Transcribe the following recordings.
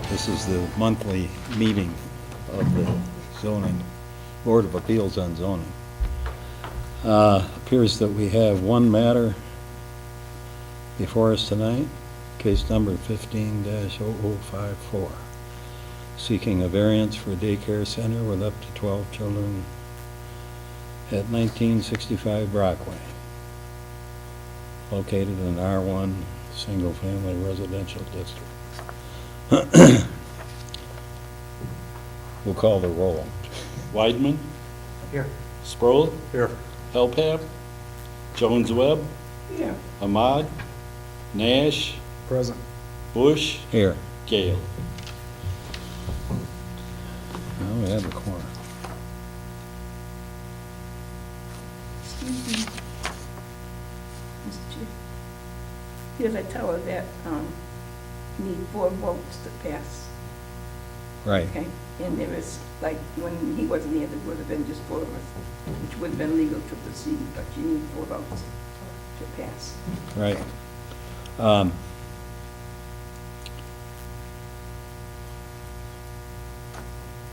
This is the monthly meeting of the zoning, Board of Appeals on zoning. Appears that we have one matter before us tonight, case number 15-0054, seeking a variance for a daycare center with up to 12 children at 1965 Brockway, located in R1 single-family residential district. We'll call the roll. Weidman, Here. Sproul, Here. Helpap, Jones-Webb, Yeah. Ahmad, Nash, Present. Bush, Here. Gale. Now we have a quorum. Excuse me, Mr. Chair. Here's a teller that, need 4 votes to pass, Right. okay? And there is, like, when he wasn't here, there would have been just 4 of us, which would have been legal to proceed, but you need 4 votes to pass. Right.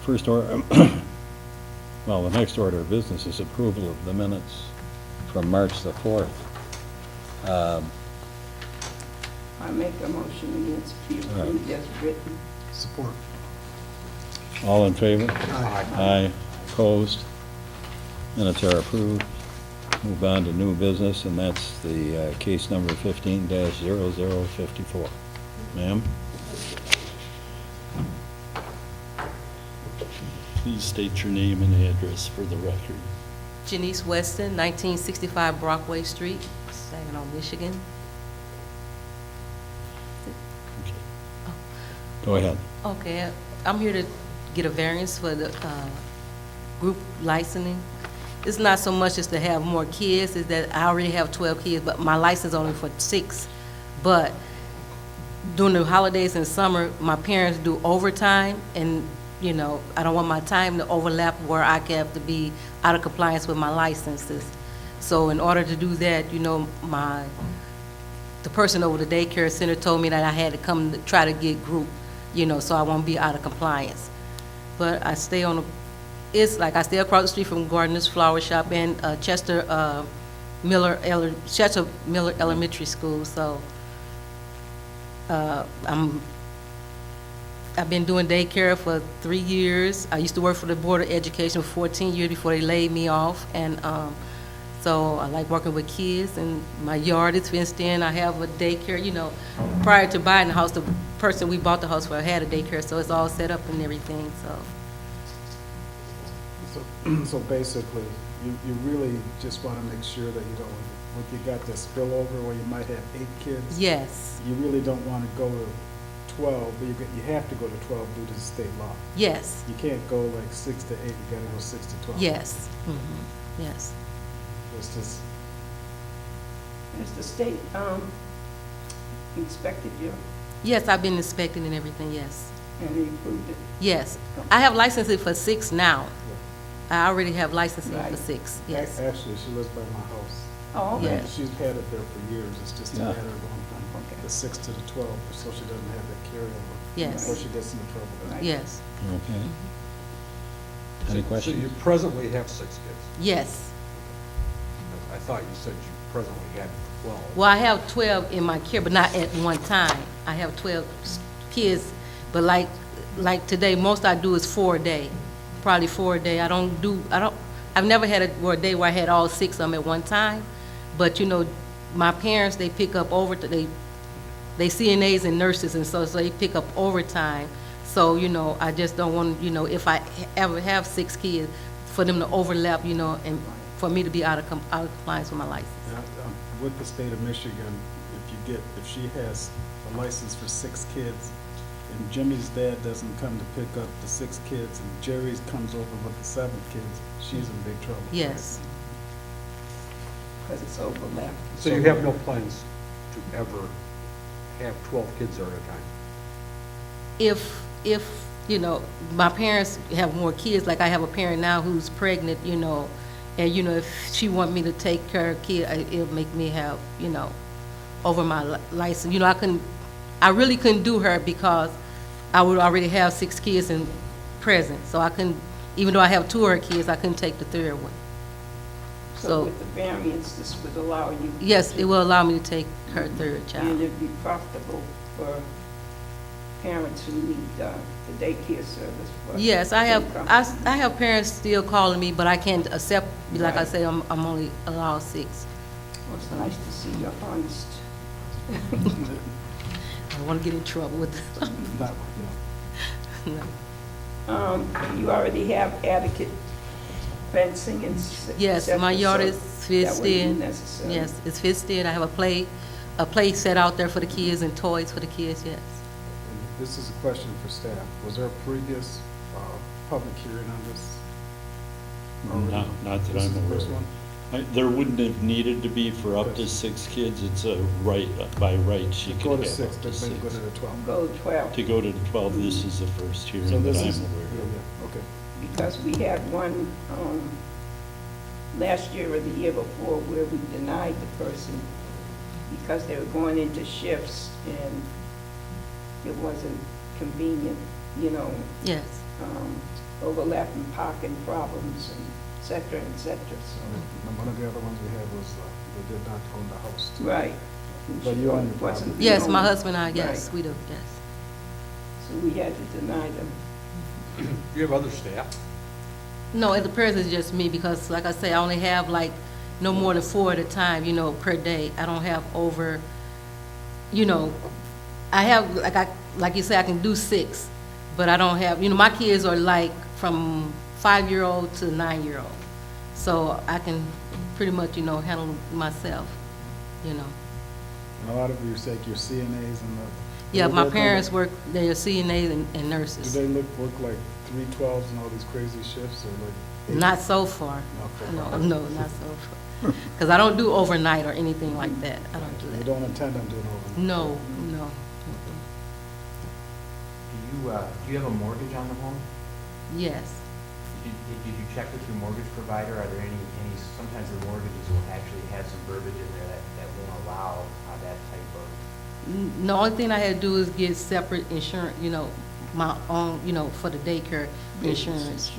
First order, well, the next order of business is approval of the minutes from March the 4th. I make a motion against be approved as written. Support. All in favor? Aye. Aye. Opposed? Minutes are approved. Move on to new business, and that's the case number 15-0054. Ma'am? Please state your name and address for the record. Janice Weston, 1965 Brockway Street, Saginaw, Michigan. Okay. Go ahead. Okay, I'm here to get a variance for the group licensing. It's not so much as to have more kids, is that I already have 12 kids, but my license only for 6. But during the holidays and summer, my parents do overtime, and you know, I don't want my time to overlap where I can have to be out of compliance with my licenses. So in order to do that, you know, the person over the daycare center told me that I had to come to try to get group, you know, so I won't be out of compliance. But I stay on it's like I stay across the street from Gardner's Flower Shop and Chester Miller Elementary School. So I've been doing daycare for 3 years. I used to work for the Board of Education for 14 years before they laid me off. And so I like working with kids, and my yard is fenced in. I have a daycare, you know. Prior to buying the house, the person we bought the house for had a daycare, so it's all set up and everything, so. So basically, you really just want to make sure that you don't, when you got this spillover where you might have 8 kids. Yes, You really don't want to go to 12, but you have to go to 12 due to the state law. yes, You can't go like 6 to 8, you got to go 6 to 12. yes, yes. It's just, Has the state inspected you Yes, I've been inspecting and everything, yes. and they approved it? Yes, I have licensing for 6 now. I already have licensing for Right. 6, yes. actually, she lives by my house. Oh, okay. Yeah. And she's had it there for years, it's just a Yeah. matter of going from Okay. the 6 to the 12, so she doesn't have that carryover. Yes. Before she gets into trouble. Right. Yes, Okay. Any So questions? you presently have 6 kids? yes. I thought you said you presently had 12. Well, I have 12 in my care, but not at one time. I have 12 kids, but like today, most I do is 4 a day, probably 4 a day. I've never had a day where I had all 6 of them at one time, but you know, my parents, they pick up they CNAs and nurses, and so they pick up overtime. So, you know, I just don't want, you know, if I ever have 6 kids, for them to overlap, you know, and for me to be out of compliance with my license. Now, with the state of Michigan, if she has a license for 6 kids, and Jimmy's dad doesn't come to pick up the 6 kids, and Jerry's comes over with the 7 kids, she's in big trouble. Yes. Because it's overlapped. So you have no plans to ever have 12 kids there at a time? If you know, my parents have more kids, like I have a parent now who's pregnant, you know, and, you know, if she want me to take care of kid, it'll make me have, you know, over my license. You know, I really couldn't do her because I would already have 6 kids in present, so I couldn't, even though I have 2 of her kids, I couldn't take the third one. So So, with the variance, this would allow you. yes, it will allow me to take her third And child. it'd be profitable for parents who need the daycare service. for Yes, I income. have parents still calling me, but I can't accept, like I Right. say, I'm only allowed 6. Well, it's nice to see you're honest. I don't want to get in trouble with this. Not, You already have adequate fencing and. Yes, et my cetera, yard so is fenced that wouldn't in. be necessary. Yes, it's fenced in. I have a play set out there for the kids and toys for the kids, yes. And this is a question for staff. Was there a previous public hearing on this? Not that This I'm is the aware first of. one? There wouldn't have needed to be for up to 6 kids. It's a right, by right, she To could go have to up 6, to then go to 6. the 12. Go 12, To go to the 12, this is the first So hearing that this I'm is, aware of. yeah, okay. because we had one, last year or the year before where we denied the person because they were going into shifts and it wasn't convenient, you know, Yes, overlapping parking problems and et cetera, so. And one of the other ones we had was, they did not own the house. Right. But you own your Wasn't property. the yes, my owner. husband and I, yes, Right. we do, yes. So we had to deny them. Do you have other staff? No, at the present, it's just me, because like I say, I only have like no more than 4 at a time, per day. I don't have over, I have, like you say, I can do 6, but I don't have, my kids are like from 5-year-old to 9-year-old. So I can pretty much, handle myself, And a lot of you say your CNAs and the. Yeah, they my work on parents the- work, they're CNAs and Do nurses. they work like 312s and all these crazy shifts or like? 8? Not so far. Not so No, far. no, not so far. Because I don't do overnight or anything like that. I don't do You that. don't intend on doing overnight? No, no. Do you have a mortgage on the home? Yes. Did you check with your mortgage provider? Are there any, sometimes the mortgages will actually have some verbiage in there that won't allow that type of, The only thing I had to do is get separate insurance, my own, for the daycare insurance.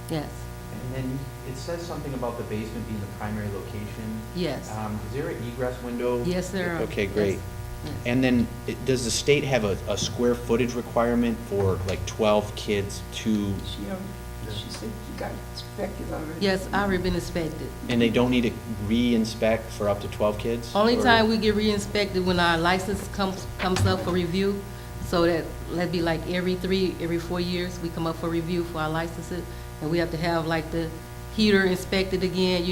Yes, and then it says something about the basement being the primary location. yes. Is there an egress window? Yes, there are. Okay, great. Yes, yes. And then, does the state have a square footage requirement for like 12 kids She said you got inspected already. Yes, I already been inspected. and they don't need to re-inspect for up to 12 kids? Only Or- time we get re-inspected when our license comes up for review. So that'd be like every 4 years, we come up for review for our licenses. And we have to have like the heater inspected again,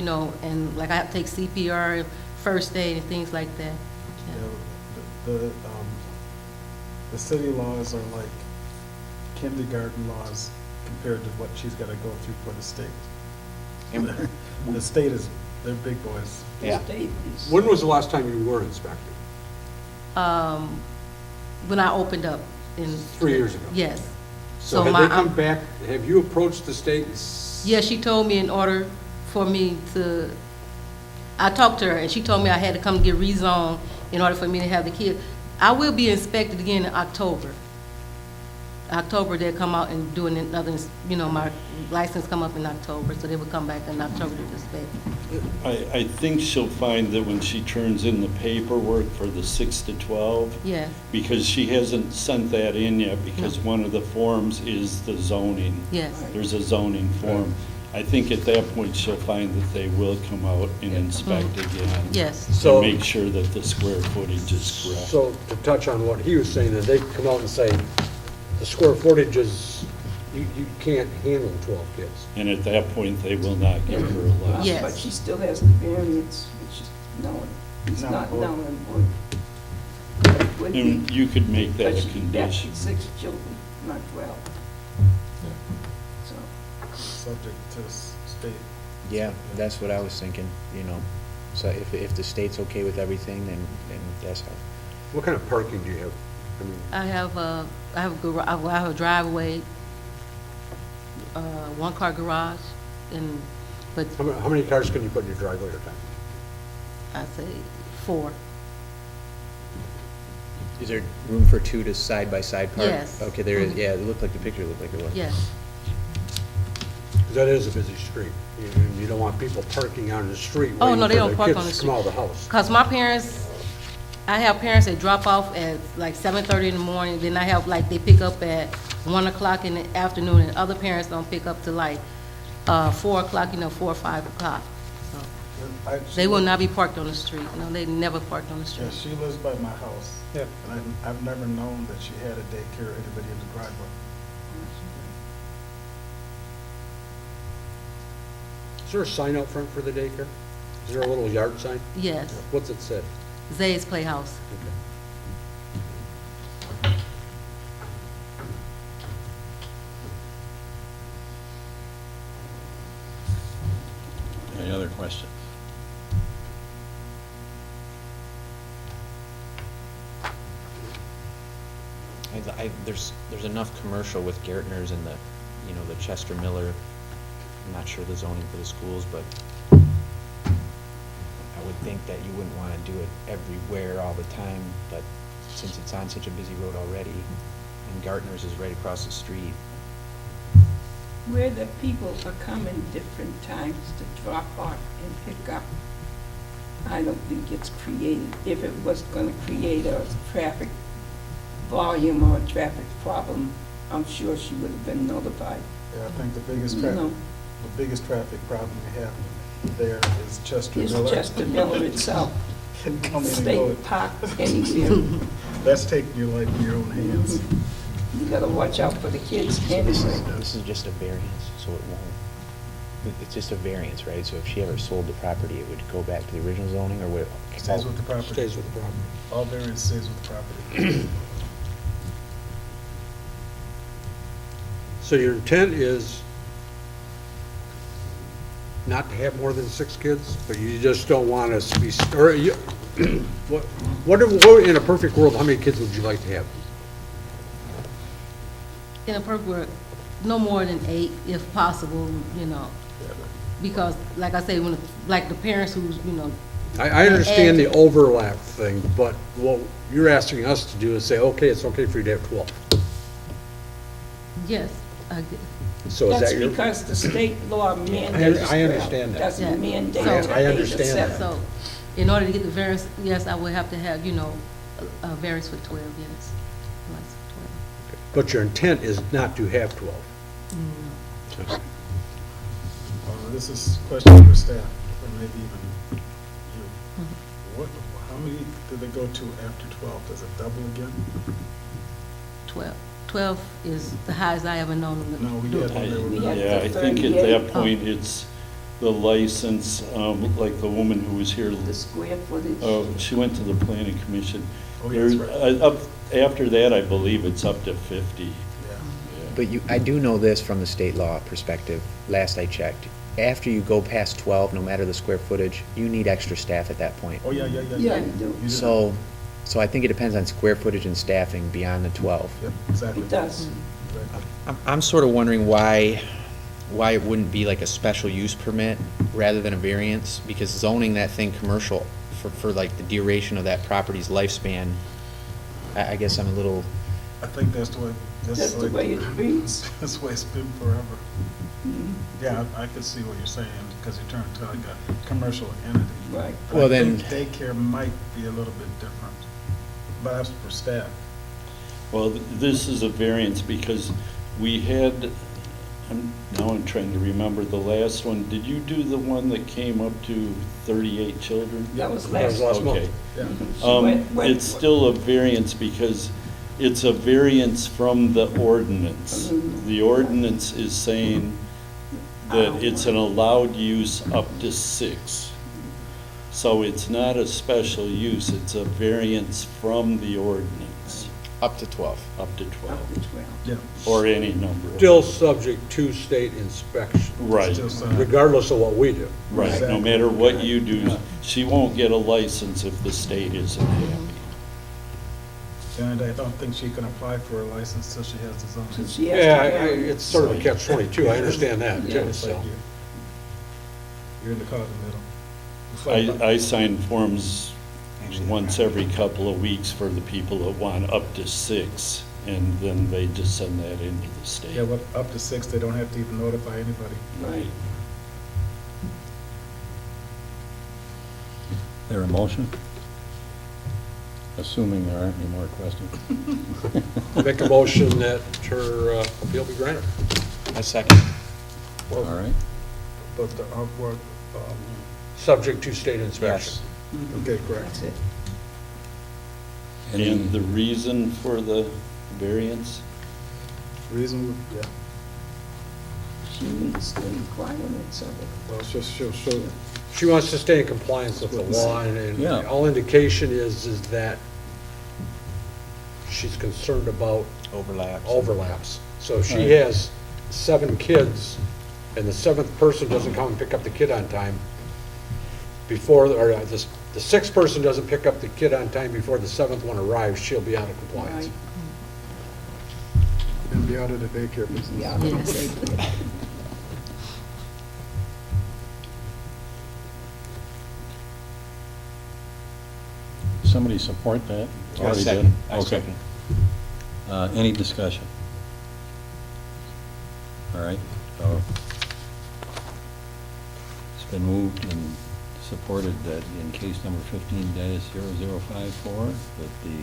and like I have to take CPR, first aid and things like that. Yeah, the city laws are like kindergarten laws compared to what she's gotta go through for the state. And- The state is, they're big boys. Yeah. State is- When was the last time you were inspected? When I opened up in. 3 years ago? Yes. So So have my- they come back, have you approached the state? Yeah, she told me in order for me to, I talked to her, and she told me I had to come get rezoned in order for me to have the kids. I will be inspected again in October. October, they'll come out and do another, my license come up in October, so they will come back in October to inspect. I think she'll find that when she turns in the paperwork for the 6 to 12, Yes, because she hasn't sent that in yet, because one of the forms is the zoning. yes, There's a zoning form. I think at that point, she'll find that they will come out and inspect again. yes, To So- make sure that the square footage is correct. So to touch on what he was saying, that they come out and say, the square footage is, you can't handle 12 kids. And at that point, they will not give her a license. Yes. But she still has the variance, which is known, it's Not not for- known and would be. And you could make that But a she got condition. 6 children, not 12. So, Subject to state. Yeah, that's what I was thinking, So if the state's okay with everything, then that's how. What kind of parking do you have? I mean, I have a driveway, 1-car garage, but how many cars can you put in your driveway at a time? I say 4. Is there room for two to side-by-side park? Yes. Okay, there is, Mhm. yeah, it looked like the picture looked like it was. Yes. 'Cause that is a busy street. You don't want people parking on the street Oh, no, waiting they for don't the park on the kids to come street. out of the house. Because my parents, I have parents that drop off at like 7:30 in the morning, then I have like, they pick up at 1 o'clock in the afternoon, and other parents don't pick up till like 4 o'clock, 4 or 5 o'clock. So they will not be parked on the street. No, they never parked on the Yeah, street. she lives by my house. Yeah. And I've never known that she had a daycare or anybody in the driveway. Is there a sign out front for the daycare? Is there a little yard sign? Yes, What's it say? Zay's Playhouse. Any other questions? There's enough commercial with Gartner's and the, the Chester Miller. I'm not sure the zoning for the schools, but I would think that you wouldn't want to do it everywhere all the time, but since it's on such a busy road already, and Gartner's is right across the street. Where the people are coming different times to drop off and pick up, I don't think it's created. If it was gonna create a traffic volume or a traffic problem, I'm sure she would have been notified. Yeah, I think the biggest No. traffic problem we have there is Chester It's Miller. Chester Miller itself. Can come in and go. State park anywhere. That's taking your life in your own hands. You gotta watch out for the kids So this anyway. is just a variance, so it won't, it's just a variance, right? So if she ever sold the property, it would go back to the original zoning, or would it? Stays with the property. Stays with the property. All variance stays with the property. So your intent is not to have more than 6 kids, but you just don't want us to be, or you, what, in a perfect world, how many kids would you like to have? In a perfect world, no more than 8 if possible, because like I say, when, like the parents who's, I understand the overlap thing, but what you're asking us to do is say, okay, it's okay for you to have 12. yes, I get. So is That's that your? because the state law mandates. I understand that. Doesn't Yeah. mandate. I that I they understand that. accept. So, in order to get the variance, yes, I would have to have, a variance for 12, yes. License for But your intent is not to have 12. 12. No. This is a question for staff, or maybe even you. How many do they go to after 12? Does it double again? 12. 12 is the highest I ever known them to No, we do. had one that We were. had Yeah, the I think at 38. that point, it's the license, like the woman who was here, The square footage. she went to the planning commission. Oh, yeah, that's There- right. After that, I believe it's up to 50. Yeah. But I do know this from the state law perspective, last I checked. After you go past 12, no matter the square footage, you need extra staff at that point. Oh, yeah. Yeah, you do. You So I think it depends on square footage and staffing beyond the 12. Yep, exactly. It does. Exactly. I'm sort of wondering why it wouldn't be like a special use permit rather than a variance, because zoning that thing commercial for like the duration of that property's lifespan, I guess I'm a little, I think that's the way. That's the way it reads. That's the way it's been forever. Mhm. Yeah, I could see what you're saying, because you turn into like a commercial entity. Right. But Well, I then- think daycare might be a little bit different, but that's for staff. Well, this is a variance because we had, now I'm trying to remember the last one. Did you do the one that came up to 38 children? That was That was last. last month. Okay. Yeah. She It's still a variance because it's a variance from the ordinance. The ordinance is saying that it's an allowed use up to 6. So it's not a special use, it's a variance from the ordinance, up to 12. up to 12, Up to 12. Yeah. or any number. of- Still subject to state inspection, Right, Still signed. regardless of what we do. right. No Exactly. matter what you do, she won't get a license if the state isn't happy. And I don't think she can apply for a license till she has the So zoning. she has Yeah, to have it. it's sort of a catch-22, I understand that, Yeah. too, It's so. like you're in the caught in the middle. It's like- I signed forms once every couple of weeks for the people that want up to 6, and then they just send that into the state. Yeah, well, up to 6, they don't have to even notify anybody. Right. There a motion? Assuming there aren't any more questions. Make a motion that her appeal be granted. A second. All right. But the upward, Subject to state inspection. okay, correct. That's it. Any- And the reason for the variance? Reason, yeah, She meets the requirements of it. well, she'll show, She wants to stay in compliance with the law, and Yeah. all indication is that she's concerned about Overlaps. overlaps. So if she Right. has 7 kids, and the 7th person doesn't come and pick up the kid on time before, or the 6th person doesn't pick up the kid on time before the 7th one arrives, she'll be out of compliance. Right. and be out of the daycare business. Yeah. Yes. Somebody support that? I Already second. did? I Okay. second. Any discussion? All right. so It's been moved and supported that in case number 15-0054, that the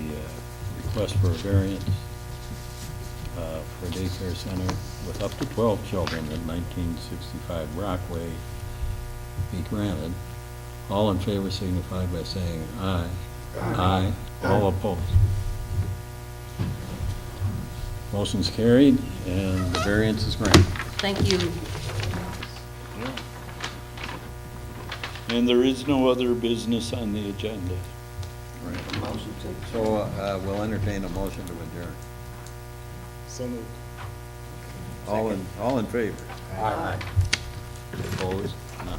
request for a variance for a daycare center with up to 12 children at 1965 Brockway be granted. All in favor signify by saying aye. Aye. All opposed. Motion's carried, and the variance is granted. Thank you. And there is no other business on the agenda. Motion to So we'll entertain a motion to adjourn. So moved. All in favor? Aye. Opposed? None.